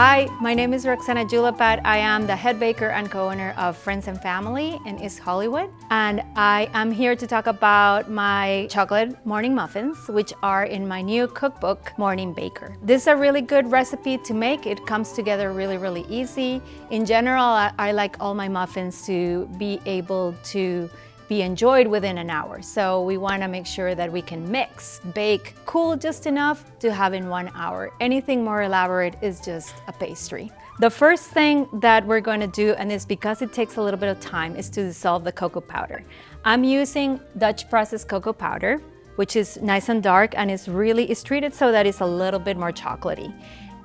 Hi, my name is Roxana Jullapat. I am the head baker and co-owner of Friends and Family in East Hollywood. And I am here to talk about my chocolate morning muffins, which are in my new cookbook, Morning Baker. This is a really good recipe to make. It comes together really easy. In general, I like all my muffins to be able to be enjoyed within an hour. So we want to make sure that we can mix, bake, cool just enough to have in 1 hour. Anything more elaborate is just a pastry. The first thing that we're going to do, and it's because it takes a little bit of time, is to dissolve the cocoa powder. I'm using Dutch processed cocoa powder, which is nice and dark, and it's treated so that it's a little bit more chocolatey.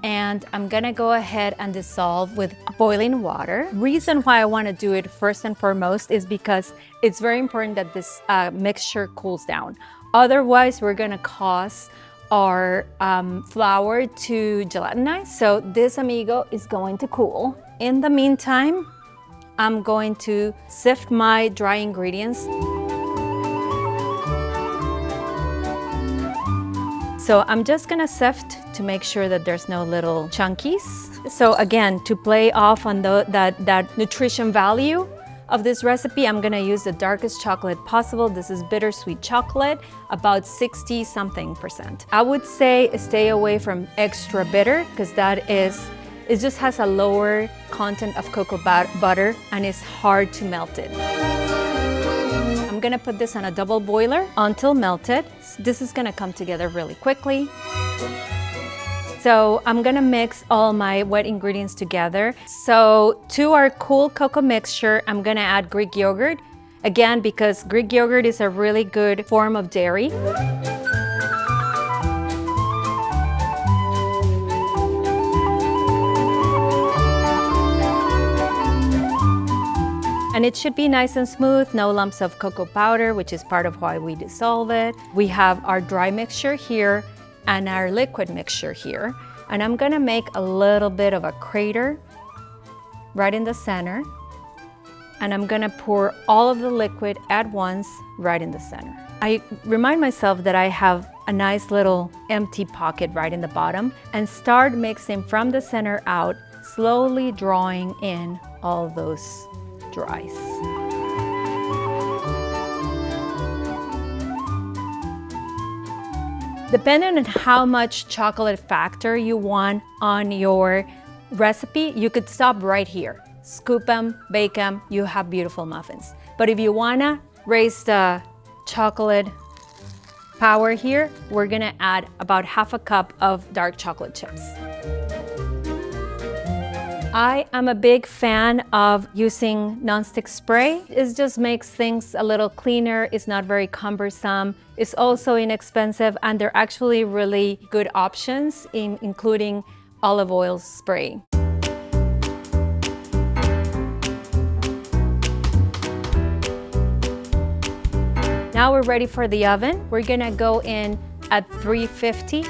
And I'm gonna go ahead and dissolve with boiling water. Reason why I wanna do it first and foremost is because it's very important that this mixture cools down. Otherwise, we're gonna cause our flour to gelatinize. So this amigo is going to cool. In the meantime, I'm going to sift my dry ingredients. So I'm just gonna sift to make sure that there's no little chunkies. So again, to play off on that nutrition value of this recipe, I'm gonna use the darkest chocolate possible. This is bittersweet chocolate, about 60-something%. I would say stay away from extra bitter because it just has a lower content of cocoa butter and it's hard to melt it. I'm gonna put this on a double boiler until melted. This is gonna come together really quickly. So I'm gonna mix all my wet ingredients together. So to our cool cocoa mixture, I'm gonna add Greek yogurt. Again, because Greek yogurt is a really good form of dairy. And it should be nice and smooth, no lumps of cocoa powder, which is part of why we dissolve it. We have our dry mixture here and our liquid mixture here. And I'm gonna make a little bit of a crater right in the center. And I'm gonna pour all of the liquid at once right in the center. I remind myself that I have a nice little empty pocket right in the bottom and start mixing from the center out, slowly drawing in all those dries. Depending on how much chocolate factor you want on your recipe, you could stop right here. Scoop them, bake them, you have beautiful muffins. But if you wanna raise the chocolate power here, we're gonna add about half a cup of dark chocolate chips. I am a big fan of using nonstick spray. It just makes things a little cleaner. It's not very cumbersome. It's also inexpensive, and they're actually really good options, including olive oil spray. Now we're ready for the oven. We're gonna go in at 350.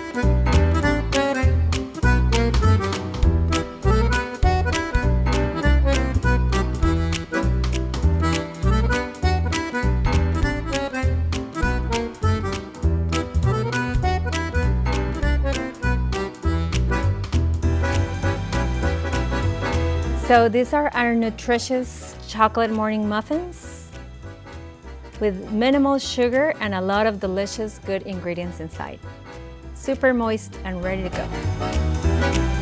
So these are our nutritious chocolate morning muffins with minimal sugar and a lot of delicious good ingredients inside. Super moist and ready to go.